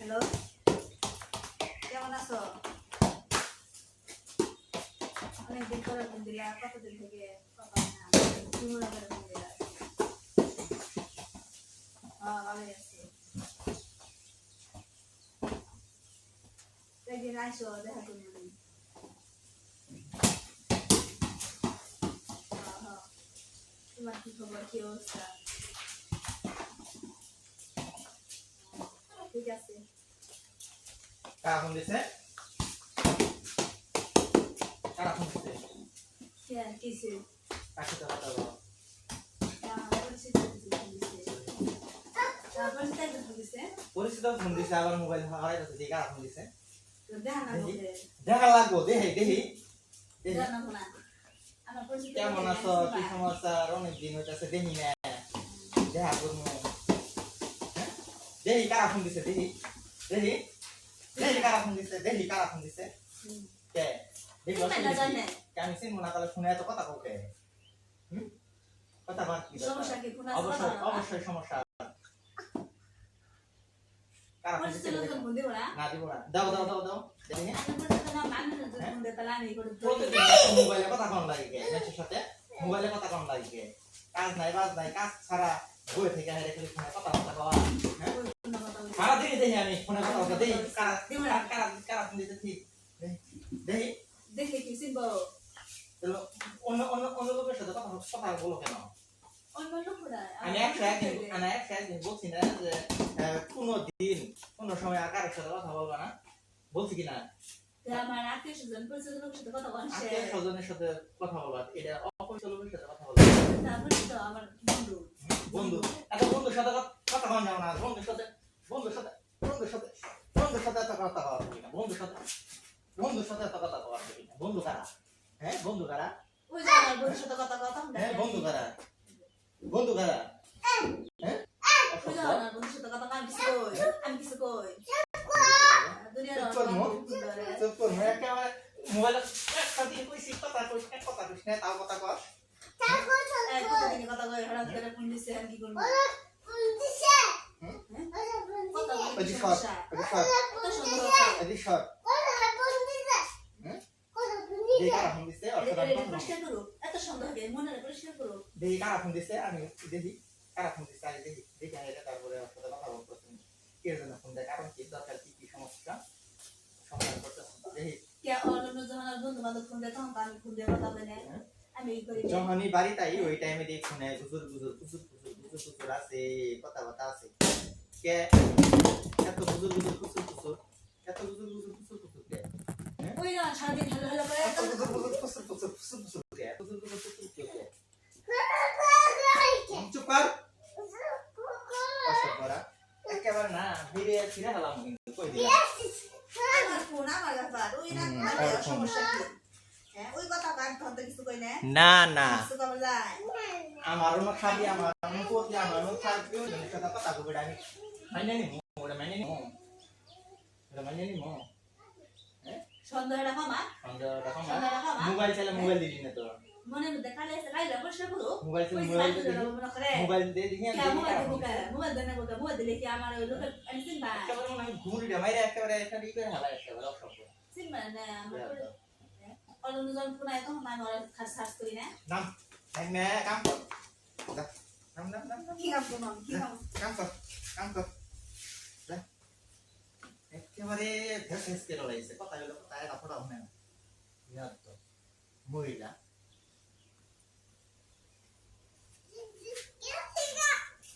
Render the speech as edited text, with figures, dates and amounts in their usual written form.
Hello, কেমন আছো? অনেকদিন পরে ফোন দিলা, কতদিন থেকে কথা হয় না। শুরুরা করে ফোন দিলা। ভালোই আছি। একদিন আইসো, দেখা করবো। তোমার কি খবর, কি অবস্থা? ঠিক আছে। কারা ফোন দিছে? কারা ফোন দিছে? কিছু কার সাথে কথা বলো? পরিচিত ফোন দিছে, আবার মোবাইল হারাই গেছে, যে কারা ফোন দিছে? দেখা লাগবো, দেখি দেখি কেমন আছো, কি সমাচার, অনেকদিন হইতেছে দেখি না, দেখা করবো। দেখি কারা ফোন দিছে, দেখি দেখি দেখি কারা ফোন দিছে, দেখি কারা ফোন দিছে। কে দেখি আমি চিনবো না, তাহলে ফোনে এত কথা কওকে? কথা বাদ কি অবশ্যই অবশ্যই সমস্যা। কারা ফোন দিছে না দিব না, দাও দাও দাও দাও দেখি। মোবাইলে কথা কম লাগে কে? মানুষের সাথে মোবাইলে কথা কম লাগে কে? কাজ নাই বাজ নাই, কাজ ছাড়া বই থেকে হেরে খালি ফোনে কথা কওয়া। সারা দিন দেখি আমি ফোনে কথা বলতে দেখি কারা কারা কারা ফোন দিতে, ঠিক দেখি দেখে কি চিনবো? অন্য অন্য অন্য লোকের সাথে কথা কথা বলো কেন? আমি একদিন বলছি না যে কোনো দিন কোনো সময় কারোর সাথে কথা বলবা না, বলছি কিনা? আমার আত্মীয় স্বজন পরিচিত লোকের সাথে কথা বলছে, আত্মীয় স্বজনের সাথে কথা বলবা, এটা অপরিচিত লোকের সাথে কথা বলবা। তারপরে তো আমার বন্ধু বন্ধু এখন বন্ধুর সাথে কথা বলা যাও না, বন্ধুর সাথে বন্ধুর সাথে বন্ধুর সাথে বন্ধুর সাথে এত কথা বলা যাবে না, বন্ধুর সাথে এত কথা বলা যাবে না। বন্ধু কারা? হ্যাঁ বন্ধু কারা? ওই যে আমার বন্ধুর সাথে কথা কথা হ্যাঁ বন্ধু কারা? বন্ধু কারা? হ্যাঁ ওই যে আমার বন্ধুর সাথে কথা আমি কিছু কই দুনিয়ার চুপ কর, একেবারে মোবাইল একটা দিয়ে কইছি কথা কইস না, কথা কইস না, তাও কথা কস। কতদিন কথা কই, হঠাৎ করে ফোন দিছে, আর কি করবো? এত সন্দেহ মনে পরিষ্কার করো। দেখি কারা ফোন দিছে, আমি দেখি কারা ফোন দিছে, আগে দেখি দেখি আগে তারপরে ওর সাথে কথা বলবো। কে যেন ফোন দেয়, কারণ কি দরকার, কি কি সমস্যা সমাধান করতেছে দেখি। যখনই বাড়ি তাই ওই টাইমে দিয়ে ফোনে গুজুর গুজুর গুজুর গুজুর গুজুর গুজুর আছে, কথাবার্তা আছে। কে এত গুজুর গুজুর গুজুর গুজুর, এত গুজুর গুজুর গুজুর গুজুর কে? ওই না সারাদিন হ্যালো হ্যালো করে এত গুজুর গুজুর গুজুর গুজুর গুজুর গুজুর কে? গুজুর গুজুর গুজুর কে? চুপ কর। অসভ্যরা একেবারে না, ফিরে ফিরে হলাম কিন্তু কই দিলাম। আমার ফোন আমার কাছে ওই না সমস্যা কি? হ্যাঁ ওই কথা কাট ধরতে কিছু কই না। না না কিছু কবে যায় আমারও না খালি আমার পোতি আমারও থাকবে, ওই কথা কথা কইবে আমি মাইনে নিমু, ওরে মাইনে নিমু, ওরে মাইনে নিমু। হ্যাঁ সন্দেহটা কমা, সন্দেহটা কমা। মোবাইল চাইলে মোবাইল দিবি না তো মনে মধ্যে কালে এসে কাইলা বসে করো। মোবাইল চাইলে মোবাইল দিয়ে দিবি না। মোবাইল দিলে কি আমার ওই লোকের আমি চিনবা একেবারে মনে হয় ঘুরিটা মাইরে একেবারে এখানে করে হালা একেবারে অসভ্য চিনবা না আমার অলনুজন পুনাই তো আমি ওরা সার্চ করি না। নাম এক নে কাম কর, নাম নাম নাম কি কাম করব, কি কাম কাম কর যা। একেবারে ধেস ধেস করে লাইছে, কথা হলো কথা এটা ফোড়া হয় না। বিরাট তো মহিলা